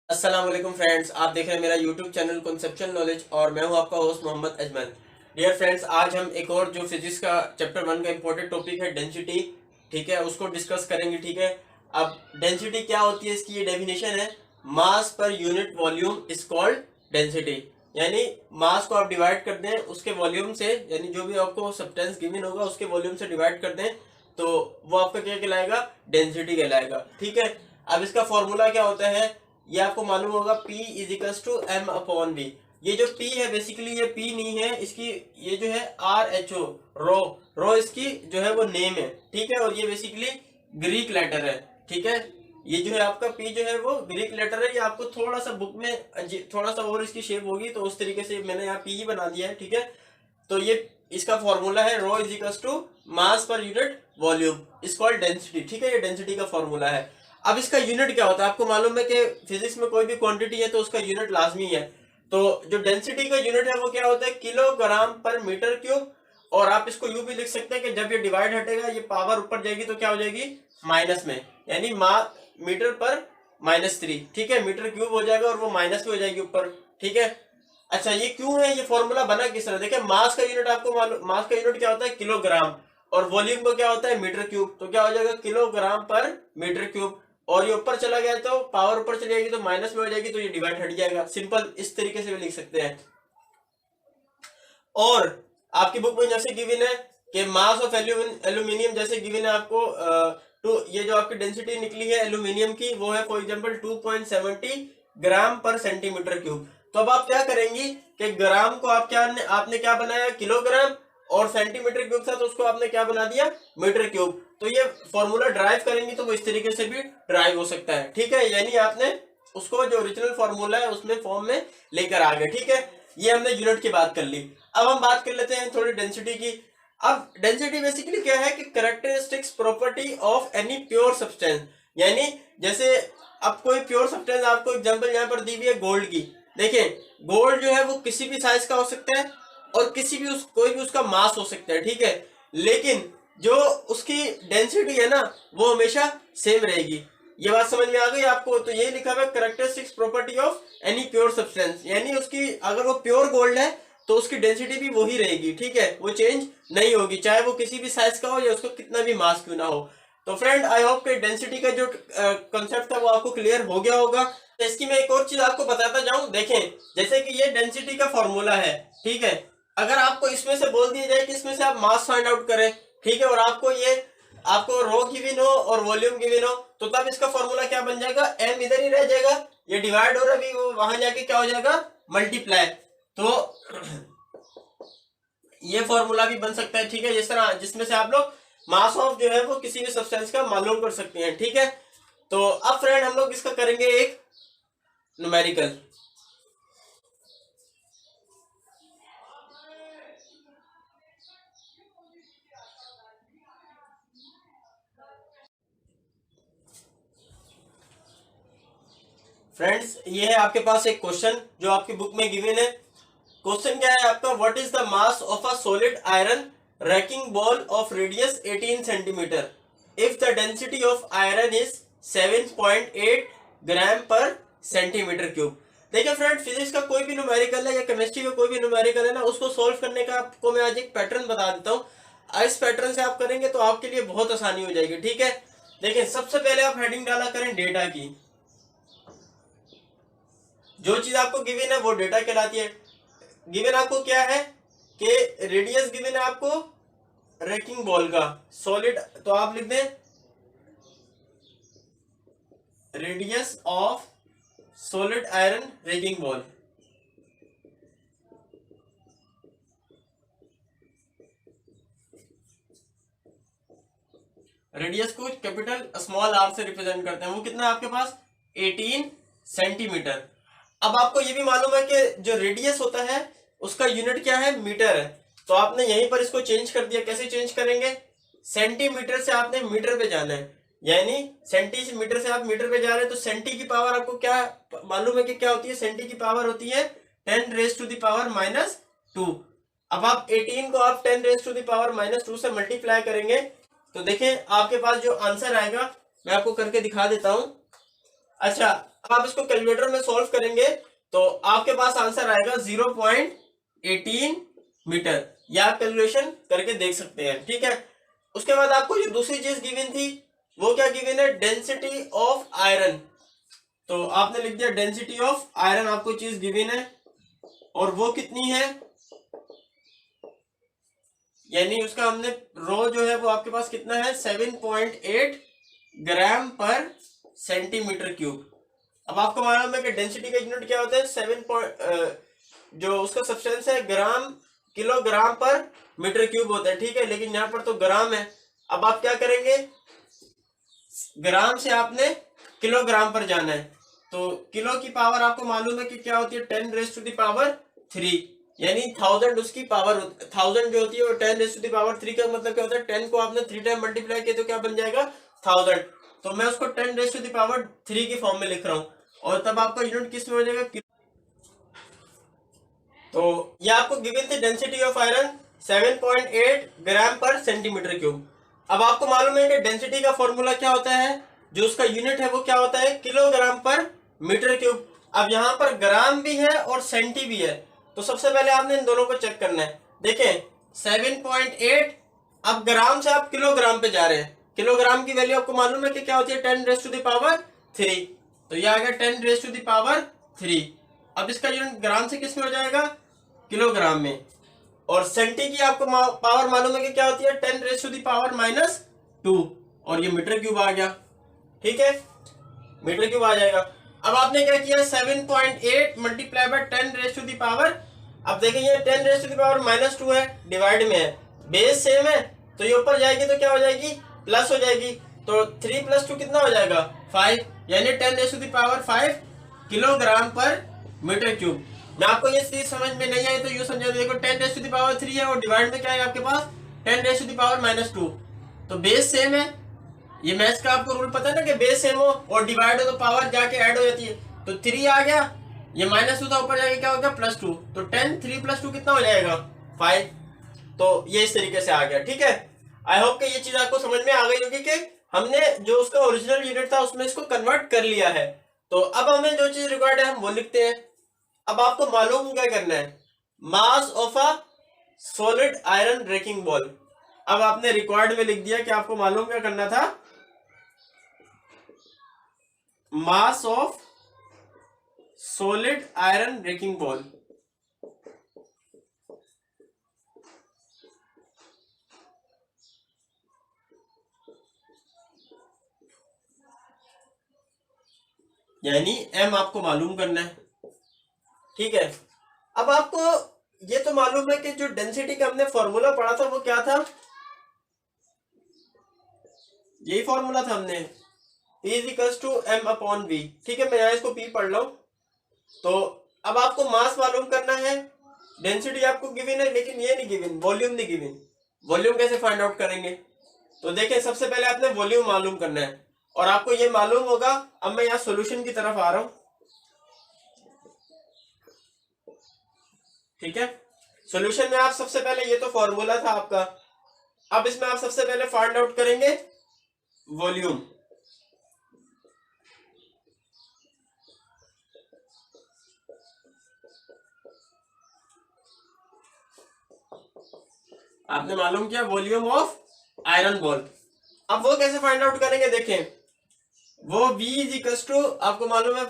अस्सलाम वालेकुम फ्रेंड्स, आप देख रहे हैं मेरा यूट्यूब चैनल कॉन्सेप्चुअल नॉलेज और मैं हूं आपका host Mohammad Ajmal. Dear friends, आज हम एक और जो फिजिक्स का चैप्टर 1 का इंपॉर्टेंट टॉपिक है डेंसिटी, ठीक है, उसको डिस्कस करेंगे। ठीक है, अब डेंसिटी क्या होती है, इसकी ये डेफिनेशन है, mass per unit volume is called density. यानी मास को आप डिवाइड कर दें उसके वॉल्यूम से, यानी जो भी आपको सब्सटेंस गिवन होगा उसके वॉल्यूम से डिवाइड कर दें तो वो आपका क्या कहलाएगा, डेंसिटी कहलाएगा। ठीक है, अब इसका फॉर्मूला क्या होता है ये आपको मालूम होगा, P is equals to M upon V. ये जो P है बेसिकली ये P नहीं है, इसकी ये जो है RHO, रो रो इसकी जो है वो नेम है। ठीक है, और ये बेसिकली ग्रीक लेटर है। ठीक है, ये जो है आपका P जो है वो ग्रीक लेटर है। ये आपको थोड़ा सा बुक में थोड़ा सा और इसकी शेप होगी तो उस तरीके से मैंने यहाँ P ही बना दिया है। ठीक है, तो ये इसका फॉर्मूला है rho is equals to mass per unit volume is called density. ठीक है, ये डेंसिटी का फॉर्मूला है। अब इसका यूनिट क्या होता है, आपको मालूम है कि फिजिक्स में कोई भी क्वांटिटी है तो उसका यूनिट लाजमी है। तो जो डेंसिटी का यूनिट है वो क्या होता है, किलोग्राम पर मीटर क्यूब। और आप इसको यूं भी लिख सकते हैं कि जब ये डिवाइड हटेगा, ये पावर ऊपर जाएगी तो क्या हो जाएगी, माइनस में, यानी मीटर पर -3। ठीक है, मीटर क्यूब हो जाएगा और वो माइनस में हो जाएगी ऊपर। ठीक है, अच्छा ये क्यों है, ये फॉर्मूला बना किस तरह, देखिए मास का यूनिट आपको मालूम, मास का यूनिट क्या होता है किलोग्राम, और वॉल्यूम को क्या होता है मीटर क्यूब। तो क्या हो जाएगा किलोग्राम पर मीटर क्यूब, और ये ऊपर चला गया तो पावर ऊपर चली जाएगी तो माइनस में हो जाएगी तो ये डिवाइड हट जाएगा। सिंपल इस तरीके से भी लिख सकते हैं। और आपकी बुक में जैसे गिवन है कि मास ऑफ एल्यूमिनियम जैसे गिवन है आपको, तो ये जो आपकी डेंसिटी निकली है एल्यूमिनियम की वो है फॉर एग्जांपल 2.70 ग्राम पर सेंटीमीटर क्यूब। तो अब आप क्या करेंगी कि ग्राम को आप क्या आपने क्या बनाया किलोग्राम, और सेंटीमीटर क्यूब था तो उसको आपने क्या बना दिया मीटर क्यूब। तो ये फॉर्मूला ड्राइव करेंगी तो वो इस तरीके से भी ड्राइव हो सकता है। ठीक है, यानी आपने उसको जो ओरिजिनल फॉर्मूला है उसमें फॉर्म में लेकर आ गए। ठीक है, ये हमने यूनिट की बात कर ली। अब हम बात कर लेते हैं थोड़ी डेंसिटी की। अब डेंसिटी बेसिकली क्या है कि characteristics property of any pure substance. यानी जैसे अब कोई प्योर सब्सटेंस, आपको एग्जांपल यहाँ पर दी हुई है गोल्ड की। देखिए गोल्ड जो है वो किसी भी साइज का हो सकता है और किसी भी कोई भी उसका मास हो सकता है। ठीक है, लेकिन जो उसकी डेंसिटी है ना वो हमेशा सेम रहेगी। ये बात समझ में आ गई आपको। तो ये लिखा हुआ है characteristics property of any pure substance, यानी उसकी अगर वो प्योर गोल्ड है तो उसकी डेंसिटी भी वही रहेगी। ठीक है, वो चेंज नहीं होगी, चाहे वो किसी भी साइज का हो या उसको कितना भी मास क्यों ना हो। तो फ्रेंड आई होप कि डेंसिटी का जो कॉन्सेप्ट था वो आपको क्लियर हो गया होगा। तो इसकी मैं एक और चीज आपको बताता जाऊं। देखें जैसे कि ये डेंसिटी का फॉर्मूला है, ठीक है, अगर आपको इसमें से बोल दिया जाए कि इसमें से आप मास फाइंड आउट करें, ठीक है, और आपको रो गिवन हो और वॉल्यूम गिवन हो, तो तब इसका फॉर्मूला क्या बन जाएगा, एम इधर ही रह जाएगा, ये डिवाइड हो रहा है वो वहां जाके क्या हो जाएगा, मल्टीप्लाई। तो ये फॉर्मूला भी बन सकता है। ठीक है, जिस तरह जिसमें से आप लोग मास ऑफ जो है वो किसी भी सब्सटेंस का मालूम कर सकते हैं। ठीक है, तो अब फ्रेंड हम लोग इसका करेंगे एक न्यूमेरिकल। फ्रेंड्स ये है आपके पास एक क्वेश्चन जो आपकी बुक में गिवन है। क्वेश्चन क्या है आपका, what is the mass of a solid iron ranking ball of radius 18 centimetre if the density of iron is 7.8 ग्राम पर सेंटीमीटर क्यूब। देखिए फ्रेंड, फिजिक्स का कोई भी न्यूमेरिकल है या केमिस्ट्री का कोई भी न्यूमेरिकल है ना, उसको सोल्व करने का आपको मैं आज एक पैटर्न बता देता हूँ। इस पैटर्न से आप करेंगे तो आपके लिए बहुत आसानी हो जाएगी। ठीक है, देखिए सबसे पहले आप हेडिंग डाला करें डेटा की। जो चीज आपको गिवन है वो डेटा कहलाती है। गिवन आपको क्या है कि रेडियस गिवन है आपको रैकिंग बॉल का सॉलिड, तो आप लिख दें radius of solid iron ranking ball. Radius को कैपिटल स्मॉल आर से रिप्रेजेंट करते हैं। वो कितना है आपके पास 18 सेंटीमीटर। अब आपको ये भी मालूम है कि जो रेडियस होता है उसका यूनिट क्या है, मीटर है। तो आपने यहीं पर इसको चेंज कर दिया। कैसे चेंज करेंगे, सेंटीमीटर से आपने मीटर पे जाना है, यानी सेंटीमीटर से आप मीटर पे जा रहे हैं तो सेंटी की पावर आपको क्या मालूम है कि क्या होती है, सेंटी की पावर होती है 10 रेज टू द पावर -2। अब आप 18 को आप 10 रेज टू द पावर -2 से मल्टीप्लाई करेंगे तो देखें आपके पास जो आंसर आएगा मैं आपको करके दिखा देता हूं। अच्छा, अब आप इसको कैलकुलेटर में सॉल्व करेंगे तो आपके पास आंसर आएगा 0.18 मीटर। या आप कैलकुलेशन करके देख सकते हैं, ठीक है। उसके बाद आपको ये दूसरी चीज गिवन थी, वो क्या गिवन है, डेंसिटी ऑफ आयरन। तो आपने लिख दिया डेंसिटी ऑफ आयरन, आपको चीज गिवन है, और वो कितनी है, यानी उसका हमने रो जो है वो आपके पास कितना है, 7.8 ग्राम पर सेंटीमीटर क्यूब। अब आपको मालूम है कि डेंसिटी का यूनिट क्या होता है, 7 जो उसका सब्सटेंस है ग्राम किलोग्राम पर मीटर क्यूब होता है, ठीक है। लेकिन यहाँ पर तो ग्राम है। अब आप क्या करेंगे, ग्राम से आपने किलोग्राम पर जाना है। तो किलो की पावर आपको मालूम है कि क्या होती है, 10⁻3, यानी 1000 उसकी पावर, 1000 जो होती है वो 10⁻3 का मतलब क्या होता है, 10 को आपने 3 टाइम मल्टीप्लाई किया तो क्या बन जाएगा, 1000। तो मैं उसको 10⁻3 की फॉर्म में लिख रहा हूं, और तब आपका यूनिट किस में हो जाएगा। तो ये आपको गिवन थी डेंसिटी ऑफ आयरन 7.8 ग्राम पर सेंटीमीटर क्यूब। अब आपको मालूम है कि डेंसिटी का फॉर्मूला क्या होता है, जो उसका यूनिट है वो क्या होता है, किलोग्राम पर मीटर क्यूब। अब यहाँ पर ग्राम भी है और सेंटी भी है, तो सबसे पहले आपने इन दोनों को चेक करना है। देखें 7.8, अब ग्राम से आप किलोग्राम पे जा रहे हैं, किलोग्राम की वैल्यू आपको मालूम है कि क्या होती है, 10⁻3। तो यह आ गया 10⁻3। अब इसका यूनिट ग्राम से किस में हो जाएगा, किलोग्राम में। और सेंटी की आपको पावर मालूम है कि क्या होती है, 10⁻⁻2, और ये मीटर क्यूब आ गया, ठीक है, मीटर क्यूब आ जाएगा। अब आपने क्या किया, 7.8 मल्टीप्लाई बाय 10⁻, अब देखें ये 10⁻⁻2 है, डिवाइड में है, बेस सेम है, तो ये ऊपर जाएगी तो क्या हो जाएगी, प्लस हो जाएगी। तो 3 + 2 कितना हो जाएगा, 5, यानी 10⁻5 किलोग्राम पर मीटर क्यूब। मैं आपको ये चीज समझ में नहीं आई तो यूं समझो, देखो 10⁻3 है और डिवाइड में क्या है आपके पास, 10⁻2। तो बेस सेम है, ये मैथ्स का आपको रूल पता है ना कि बेस सेम हो और डिवाइड हो तो पावर जाके ऐड हो जाती है। तो 3 आ गया, ये -2 था, ऊपर जाके क्या हो गया, +2। तो 10 3 + 2 कितना हो जाएगा, 5। तो ये इस तरीके से आ गया, ठीक है। आई होप कि ये चीज आपको समझ में आ गई होगी कि हमने जो उसका ओरिजिनल यूनिट था उसमें इसको कन्वर्ट कर लिया है। तो अब हमें जो चीज रिक्वायर्ड है हम वो लिखते हैं। अब आपको मालूम क्या करना है, mass of a solid iron breaking ball. अब आपने रिक्वायर्ड में लिख दिया कि आपको मालूम क्या करना था, mass of solid iron breaking ball. यानी m आपको मालूम करना है, ठीक है। अब आपको ये तो मालूम है कि जो डेंसिटी का हमने फॉर्मूला पढ़ा था वो क्या था, यही फॉर्मूला था हमने, P = m/v, ठीक है। मैं यहां इसको P पढ़ लो। तो अब आपको मास मालूम करना है, डेंसिटी आपको गिवन है लेकिन ये नहीं गिवन, वॉल्यूम नहीं गिवन। वॉल्यूम कैसे फाइंड आउट करेंगे, तो देखिए सबसे पहले आपने वॉल्यूम मालूम करना है, और आपको ये मालूम होगा। अब मैं यहाँ सॉल्यूशन की तरफ आ रहा हूं, ठीक है। सॉल्यूशन में आप सबसे पहले, ये तो फॉर्मूला था आपका, अब इसमें आप सबसे पहले फाइंड आउट करेंगे वॉल्यूम। आपने मालूम किया वॉल्यूम ऑफ आयरन बॉल। अब वो कैसे फाइंड आउट करेंगे, देखें वो V = आपको मालूम है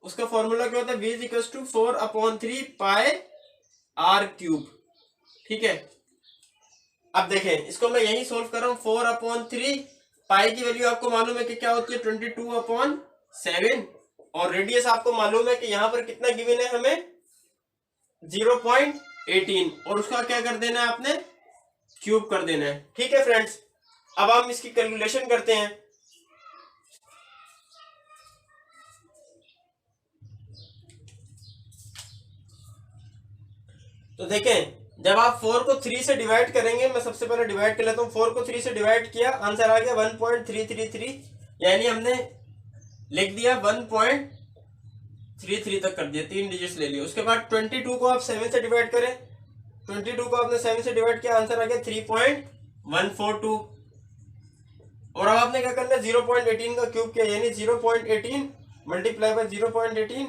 उसका फॉर्मूला क्या होता है, V = 4/3 πr³, ठीक है। अब देखें इसको मैं यही सोल्व कर रहा हूं, 4/3 पाई की वैल्यू आपको मालूम है कि क्या होती है, 22/7, और रेडियस आपको मालूम है कि यहां पर कितना गिवन है हमें, 0.18, और उसका क्या कर देना है आपने, क्यूब कर देना है, ठीक है फ्रेंड्स। अब हम इसकी कैलकुलेशन करते हैं। तो देखें जब आप 4 को 3 से डिवाइड करेंगे, मैं सबसे पहले डिवाइड कर लेता हूं, 4 को 3 से डिवाइड किया, आंसर आ गया 1.333, यानी हमने लिख दिया 1.33 तक कर दिया, 3 डिजिट्स ले लिए। उसके बाद 22 को आप 7 से डिवाइड करें, 22 को आपने 7 से डिवाइड किया, आंसर आ गया 3.142। और अब आपने क्या करना है, 0.18 का क्यूब किया, यानी 0.18 मल्टीप्लाई बाय 0.18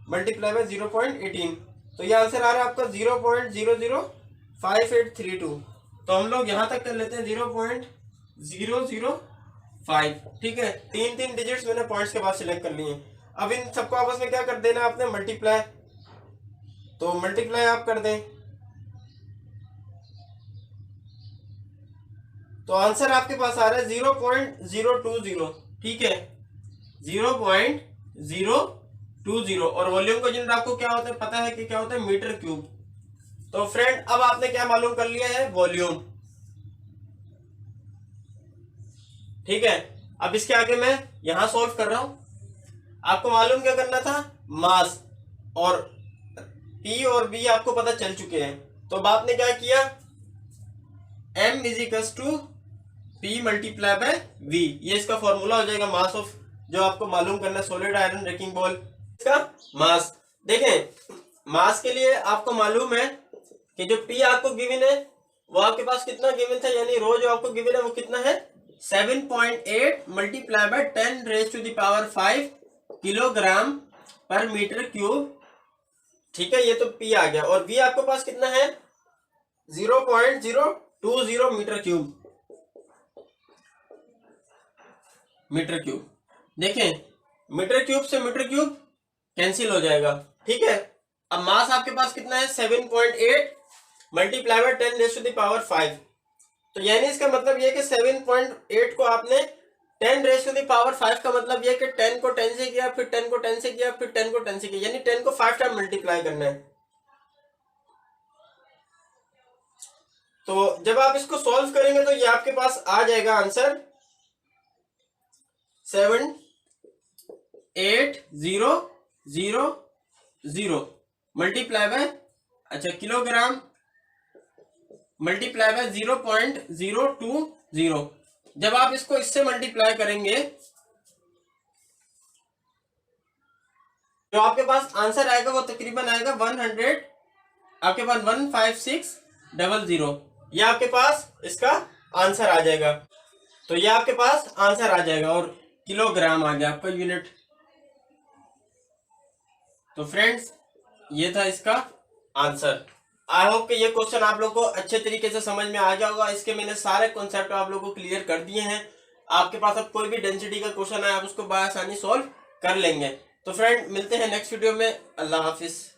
मल्टीप्लाई बाय 0.18, तो ये आंसर आ रहा है आपका 0.005832। तो हम लोग यहाँ तक कर लेते हैं 0.005। ठीक है, तीन तीन डिजिट्स मैंने पॉइंट्स के बाद सिलेक्ट कर लिए। अब इन सबको आपस में क्या कर देना है आपने, मल्टीप्लाई। तो मल्टीप्लाई आप कर दें तो आंसर आपके पास आ रहा है 0.020। ठीक है, 0.020। और वॉल्यूम का यूनिट आपको क्या होता है, पता है कि क्या होता है, मीटर क्यूब। तो फ्रेंड अब आपने क्या मालूम कर लिया है, वॉल्यूम। ठीक है, अब इसके आगे मैं यहां सॉल्व कर रहा हूं। आपको मालूम क्या करना था, मास। और पी और बी आपको पता चल चुके हैं। तो अब आपने क्या किया, m equals to P multiply by V, ये इसका फॉर्मूला हो जाएगा मास ऑफ, जो आपको मालूम करना है, सॉलिड आयरन रैकिंग बॉल, इसका मास। देखें, मास के लिए आपको मालूम है कि जो पी आपको गिवन है वो आपके पास कितना गिवन था, यानी रो जो आपको गिवन है वो कितना है, 7.8 मल्टीप्लाई बाय 10⁵ किलोग्राम पर मीटर क्यूब। ठीक है, ये तो पी आ गया। और वी आपके पास कितना है, 0.020 मीटर क्यूब। देखें, मीटर क्यूब से मीटर क्यूब कैंसिल हो जाएगा। ठीक है, अब मास आपके पास कितना है, 7.8 मल्टीप्लाई बाय 10⁵। तो यानी इसका मतलब ये कि 7.8 को आपने 10⁵ का मतलब ये कि 10 को 10 से किया, फिर 10 को 10 से किया, फिर 10 को 10 से किया, यानी 10 को 5 टाइम मल्टीप्लाई करना है। तो जब आप इसको सॉल्व करेंगे तो ये आपके पास आ जाएगा आंसर 78000 मल्टीप्लाई बाय, अच्छा, किलोग्राम मल्टीप्लाई बाय 0.020। जब आप इसको इससे मल्टीप्लाई करेंगे जो आपके पास आंसर आएगा वो तकरीबन आएगा 100, आपके पास 15600, ये आपके पास इसका आंसर आ जाएगा। तो ये आपके पास आंसर आ जाएगा और किलोग्राम आ गया आपका यूनिट। तो फ्रेंड्स, ये था इसका आंसर। आई होप कि ये क्वेश्चन आप लोग को अच्छे तरीके से समझ में आ गया होगा। इसके मैंने सारे कॉन्सेप्ट आप लोगों को क्लियर कर दिए हैं। आपके पास अब कोई भी डेंसिटी का क्वेश्चन है आप उसको बआसानी सॉल्व कर लेंगे। तो फ्रेंड, मिलते हैं नेक्स्ट वीडियो में। अल्लाह हाफिज।